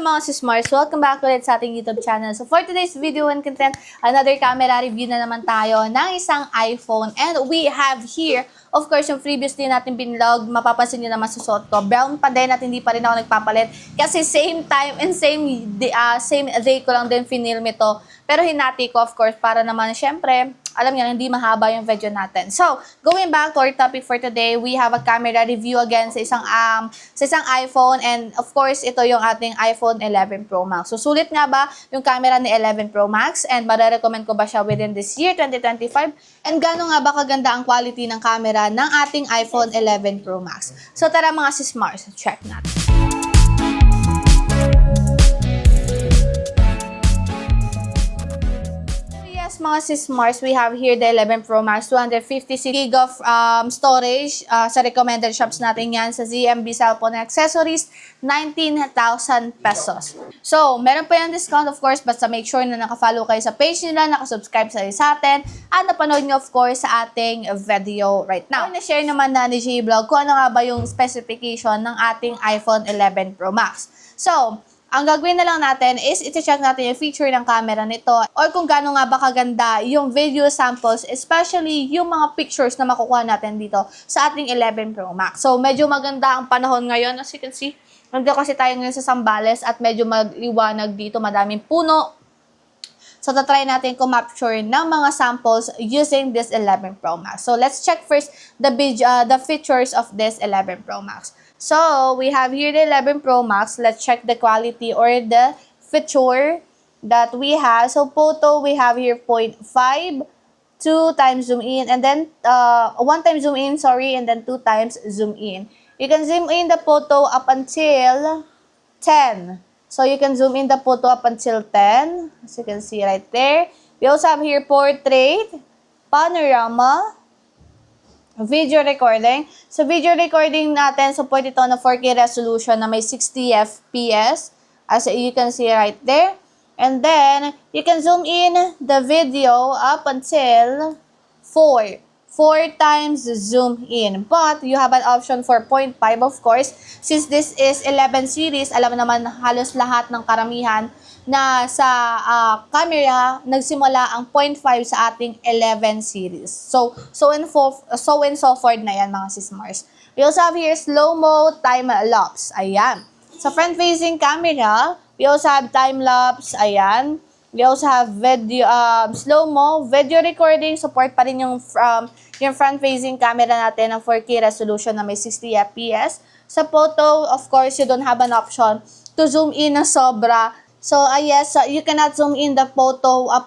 mga sismars, welcome back ulit sa ating YouTube channel. So for today's video and content, another camera review na naman tayo ng isang iPhone. And we have here, of course, yung previously natin binlog, mapapansin nyo naman sa suot ko. Brown pa din at hindi pa rin ako nagpapalit. Kasi same time and same day ko lang din finilm ito. Pero hinati ko, of course, para naman, syempre, alam niyo, hindi mahaba yung video natin. So, going back to our topic for today, we have a camera review again sa isang iPhone. And of course, ito yung ating iPhone 11 Pro Max. So, sulit nga ba yung camera ni 11 Pro Max? And marirecommend ko ba siya within this year, 2025? And gano'n nga ba kaganda ang quality ng camera ng ating iPhone 11 Pro Max? So, tara mga sismars, check natin. Mga sismars, we have here the 11 Pro Max, 256 gig of storage. Sa recommended shops natin yan sa ZMB Cellphone Accessories, 19,000 pesos. So, meron pa yung discount, of course, basta make sure na nakafollow kayo sa page nila, nakasubscribe sa atin, at napanood nyo, of course, sa ating video right now. Na-share naman na ni J-Vlog kung ano nga ba yung specification ng ating iPhone 11 Pro Max. So, ang gagawin na lang natin is iti-check natin yung feature ng camera nito or kung gaano nga ba kaganda yung video samples, especially yung mga pictures na makukuha natin dito sa ating 11 Pro Max. So, medyo maganda ang panahon ngayon. As you can see, nandito kasi tayo ngayon sa Zambales at medyo magliwanag dito, madaming puno. So, tatry natin kumapture ng mga samples using this 11 Pro Max. So, let's check first the features of this 11 Pro Max. So, we have here the 11 Pro Max. Let's check the quality or the feature that we have. So, photo, we have here 0.5, 2 times zoom in, and then 1 time zoom in, sorry, and then 2 times zoom in. You can zoom in the photo up until 10. So, you can zoom in the photo up until 10. As you can see right there. We also have here portrait, panorama, video recording. So, video recording natin, support ito na 4K resolution na may 60 FPS. As you can see right there. And then, you can zoom in the video up until 4 times zoom in. But, you have an option for 0.5, of course. Since this is 11 series, alam naman halos lahat ng karamihan na sa camera, nagsimula ang 0.5 sa ating 11 series. So and so forth na yan mga sismars. We also have here slow-mo time-lapse. Ayan. Sa front-facing camera, we also have time-lapse. Ayan. We also have video, slow-mo, video recording. Support pa rin yung front-facing camera natin ng 4K resolution na may 60 FPS. Sa photo, of course, you don't have an option to zoom in na sobra. So, yes, you cannot zoom in the photo up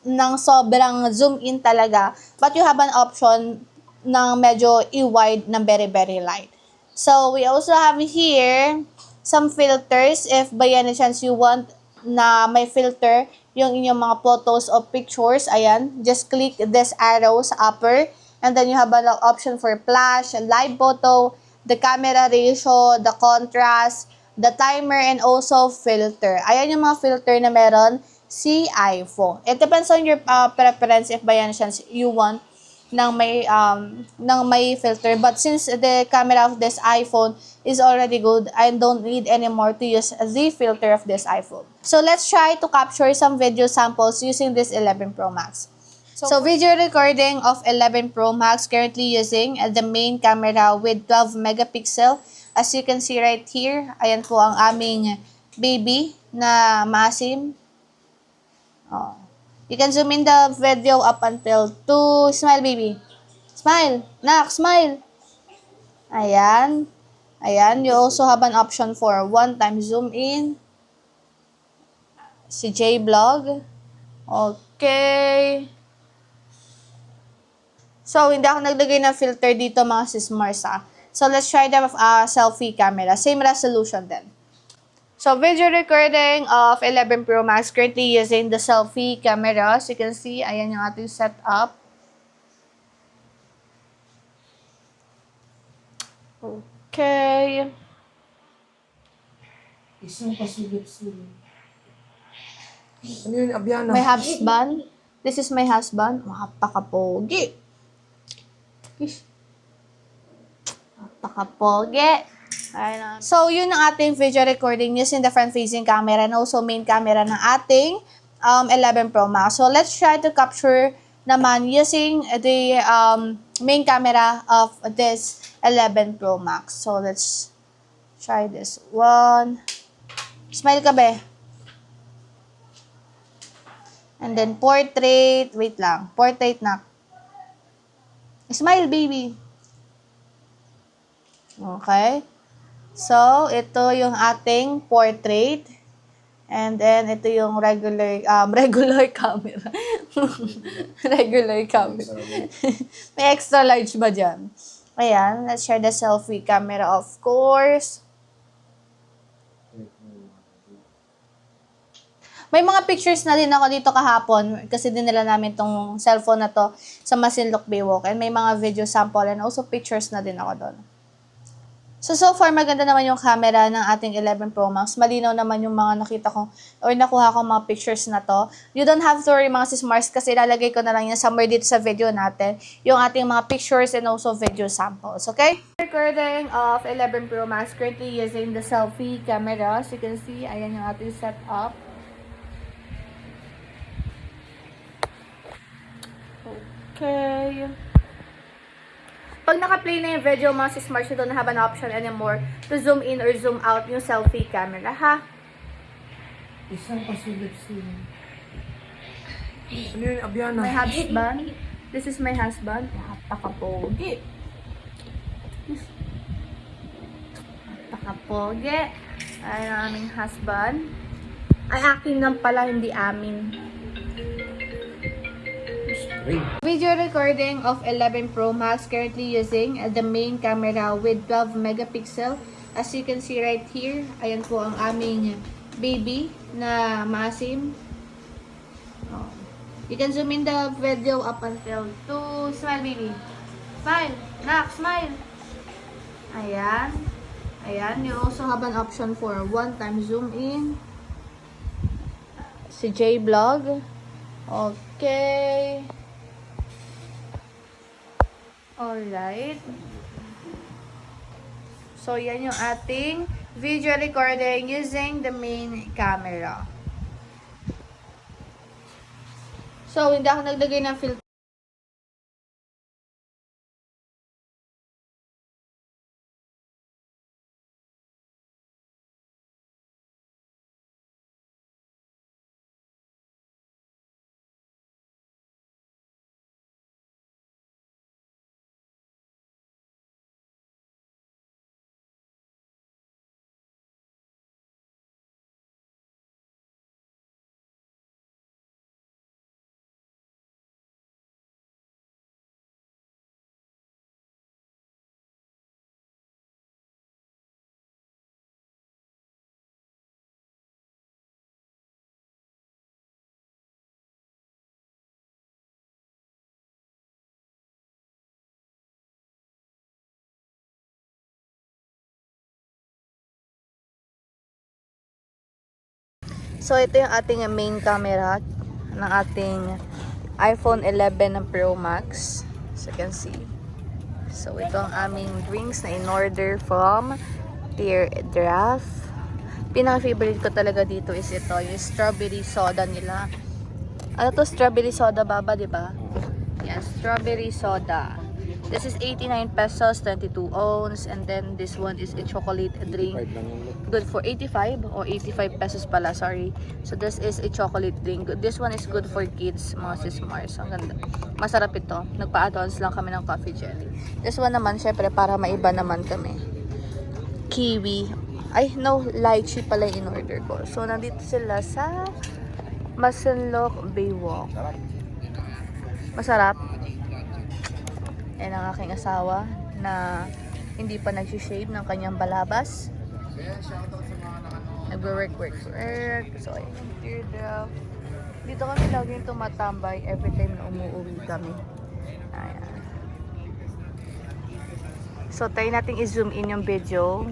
ng sobrang zoom in talaga. But you have an option ng medyo i-wide ng very, very light. So, we also have here some filters. If by any chance you want na may filter yung inyong mga photos or pictures, ayan, just click this arrow sa upper. And then you have an option for flash, live photo, the camera ratio, the contrast, the timer, and also filter. Ayan yung mga filter na meron si iPhone. It depends on your preference if by any chance you want ng may filter. But since the camera of this iPhone is already good, I don't need anymore to use the filter of this iPhone. So let's try to capture some video samples using this 11 Pro Max. So video recording of 11 Pro Max, currently using the main camera with 12 megapixel. As you can see right here, ayan po ang aming baby na maasim. Oh. You can zoom in the video up until 2. Smile, baby. Smile. Nak, smile. Ayan. Ayan. You also have an option for 1 time zoom in. Si J-Vlog. Okay. So, hindi ako naglagay ng filter dito mga sismars. So, let's try the selfie camera. Same resolution din. So, video recording of 11 Pro Max, currently using the selfie camera. As you can see, ayan yung ating setup. Okay. Isang pasulip-sulip. Ano yun, Abiana? My husband. This is my husband. Napaka-pogi. Napaka-pogi. Ayan. So, yun ang ating video recording using the front-facing camera and also main camera ng ating 11 Pro Max. So, let's try to capture naman using the main camera of this 11 Pro Max. So, let's try this one. Smile ka, be. And then, portrait. Wait lang. Portrait na. Smile, baby. Okay. So, ito yung ating portrait. And then, ito yung regular camera. Regular camera. May extra large ba dyan? Ayan. Let's share the selfie camera, of course. May mga pictures na din ako dito kahapon kasi dinala namin tong cellphone na to sa Masinloc Baywalk. And may mga video sample and also pictures na din ako doon. So far, maganda naman yung camera ng ating 11 Pro Max. Malinaw naman yung mga nakita ko or nakuha ko mga pictures na to. You don't have to worry mga sis Mars kasi ilalagay ko na lang yan somewhere dito sa video natin. Yung ating mga pictures and also video samples. Okay? Recording of 11 Pro Max currently using the selfie camera. As you can see, ayan yung ating setup. Okay. Pag naka-play na yung video, mga sis Mars, you don't have an option anymore to zoom in or zoom out yung selfie camera, ha? Isang pasulip-sulip. Ano yun, Abiana? My husband. This is my husband. Napaka-pogi. Napaka-pogi. Ayan ang aming husband. Ay, akin lang pala, hindi amin. Video recording of 11 Pro Max currently using the main camera with 12 megapixel. As you can see right here, ayan po ang aming baby na masim. Oh. You can zoom in the video up until to smile, baby. Smile. Nak, smile. Ayan. Ayan. You also have an option for one-time zoom in. Si J Vlog. Okay. Alright. So, yan yung ating video recording using the main camera. So, hindi ako naglagay ng filter. So, ito yung ating main camera ng ating iPhone 11 Pro Max. So, you can see. So, ito ang aming drinks na in-order from Teardrop. Pinaka-favorite ko talaga dito is ito, yung strawberry soda nila. Ano to? Strawberry soda, baba, diba? Yan, strawberry soda. This is 89 pesos, 22 ounce. And then, this one is a chocolate drink. Good for 85 or 85 pesos pala, sorry. So, this is a chocolate drink. This one is good for kids, mga sis Mars. Ang ganda. Masarap ito. Nagpa-add-ons lang kami ng coffee jelly. This one naman, syempre, para maiba naman kami. Kiwi. Ay, no, lychee pala in order ko. So, nandito sila sa Masinloc Baywalk. Masarap. Yan ang aking asawa na hindi pa nag-shave ng kanyang balabas. Nagwo-work. So, ayun yung Teardrop. Dito kami laging tumatambay every time na umuwi kami. Ayan. So, try natin i-zoom in yung video.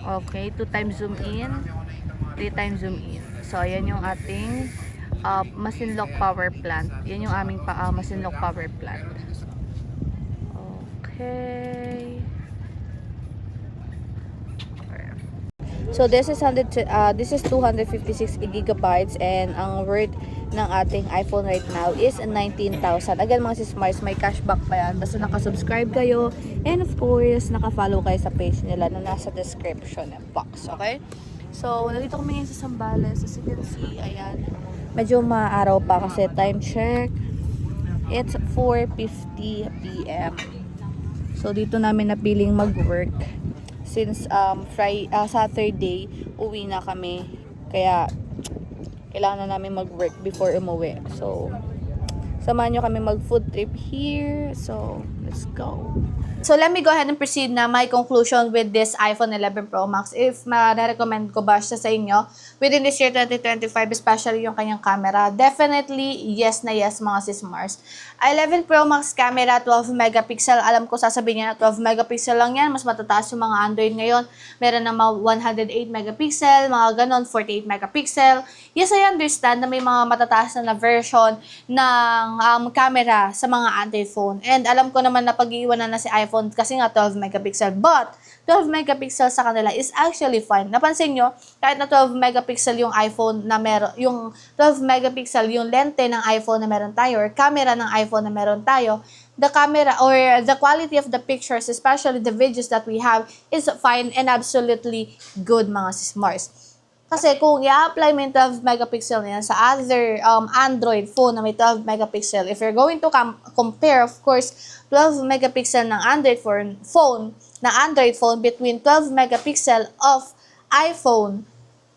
Okay, 2 times zoom in, 3 times zoom in. So, ayan yung ating Masinloc Power Plant. Yan yung aming Masinloc Power Plant. Okay. So this is 256 gigabytes and ang worth ng ating iPhone right now is 19,000. Again mga sis-Mars, may cashback pa yan. Basta nakasubscribe kayo and of course, nakafollow kayo sa page nila na nasa description box. Okay? So, nandito kami ngayon sa Zambales. As you can see, ayan. Medyo maaraw pa kasi time check. It's 4:50 p.m. So, dito namin napiling mag-work. Since Saturday, uwi na kami. Kaya, kailangan na namin mag-work before umuwi. So, samahan nyo kami mag-food trip here. So, let's go. So, let me go ahead and proceed na my conclusion with this iPhone 11 Pro Max. If ma-recommend ko ba siya sa inyo within this year 2025, especially yung kanyang camera, definitely yes na yes mga sis-Mars. 11 Pro Max camera, 12 megapixel. Alam ko sasabihin niya na 12 megapixel lang yan. Mas matataas yung mga Android ngayon. Meron na mga 108 megapixel, mga ganon, 48 megapixel. Yes, I understand na may mga matataas na version ng camera sa mga Android phone. And alam ko naman na pag-iiwanan na si iPhone kasi nga 12 megapixel. But 12 megapixel sa kanila is actually fine. Napansin nyo, kahit na 12 megapixel yung iPhone na meron, yung 12 megapixel yung lente ng iPhone na meron tayo or camera ng iPhone na meron tayo, the camera or the quality of the pictures, especially the videos that we have, is fine and absolutely good mga sis-Mars. Kasi kung i-apply mo yung 12 megapixel na yan sa other Android phone na may 12 megapixel, if you're going to compare, of course, 12 megapixel ng Android phone between 12 megapixel of iPhone,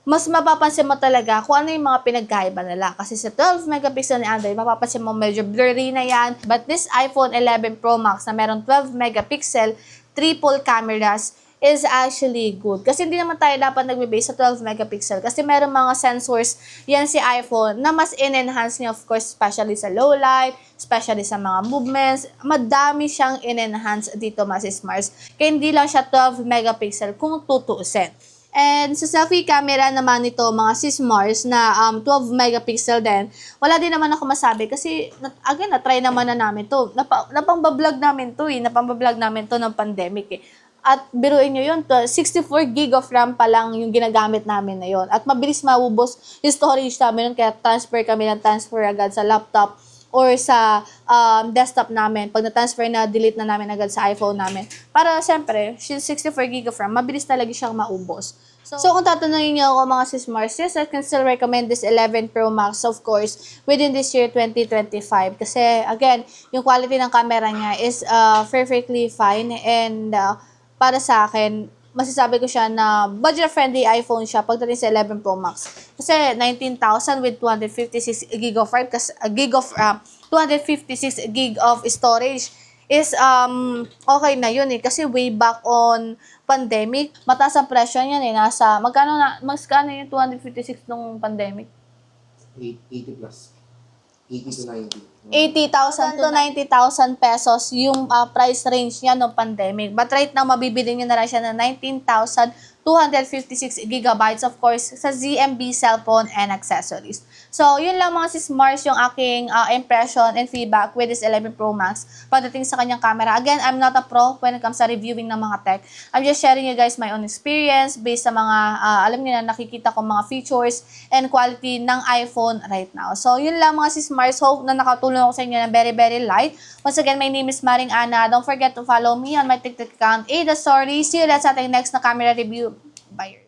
mas mapapansin mo talaga kung ano yung mga pinagkaiba nila. Kasi sa 12 megapixel ni Android, mapapansin mo medyo blurry na yan. But this iPhone 11 Pro Max na meron 12 megapixel, triple cameras, is actually good. Kasi hindi naman tayo dapat nagbe-base sa 12 megapixel. Kasi meron mga sensors yan si iPhone na mas in-enhance niya, of course, especially sa low light, especially sa mga movements. Madami siyang in-enhance dito, mga sis-Mars. Kaya hindi lang siya 12 megapixel kung tutuusin. And sa selfie camera naman nito, mga sis-Mars, na 12 megapixel din, wala din naman ako masabi kasi, again, na-try naman na namin to. Napang-vlog namin to ng pandemic eh. At biruin nyo yun, 64 gig of RAM pa lang yung ginagamit namin na yun. At mabilis maubos yung storage namin yun, kaya transfer agad sa laptop or sa desktop namin. Pag na-transfer na, delete na namin agad sa iPhone namin. Para siyempre, 64 gig of RAM, mabilis talaga siyang maubos. So kung tatanungin niyo ako mga sis-Mars, yes, I can still recommend this 11 Pro Max, of course, within this year 2025. Kasi, again, yung quality ng camera niya is perfectly fine and para sa akin, masasabi ko siya na budget-friendly iPhone siya pagdating sa 11 Pro Max. Kasi 19,000 with 256 gig of RAM, 256 gig of storage is okay na yun eh. Kasi way back on pandemic, mataas ang presyo niyan eh. Magkano yung 256 nung pandemic? 80 plus. 80 to 90. 80,000 to 90,000 pesos yung price range niya no pandemic. But right now, mabibili nyo na lang siya na 19,256 gigabytes, of course, sa ZMB cellphone and accessories. So, yun lang mga sis-Mars yung aking impression and feedback with this 11 Pro Max pagdating sa kanyang camera. Again, I'm not a pro when it comes sa reviewing ng mga tech. I'm just sharing you guys my own experience based sa mga, alam niyo na, nakikita ko mga features and quality ng iPhone right now. So, yun lang mga sis-Mars. Hope na nakatulong ako sa inyo ng very, very light. Once again, my name is Maring Ana. Don't forget to follow me on my TikTok account, Ada Story. See you later sa ating next na camera review. Bye.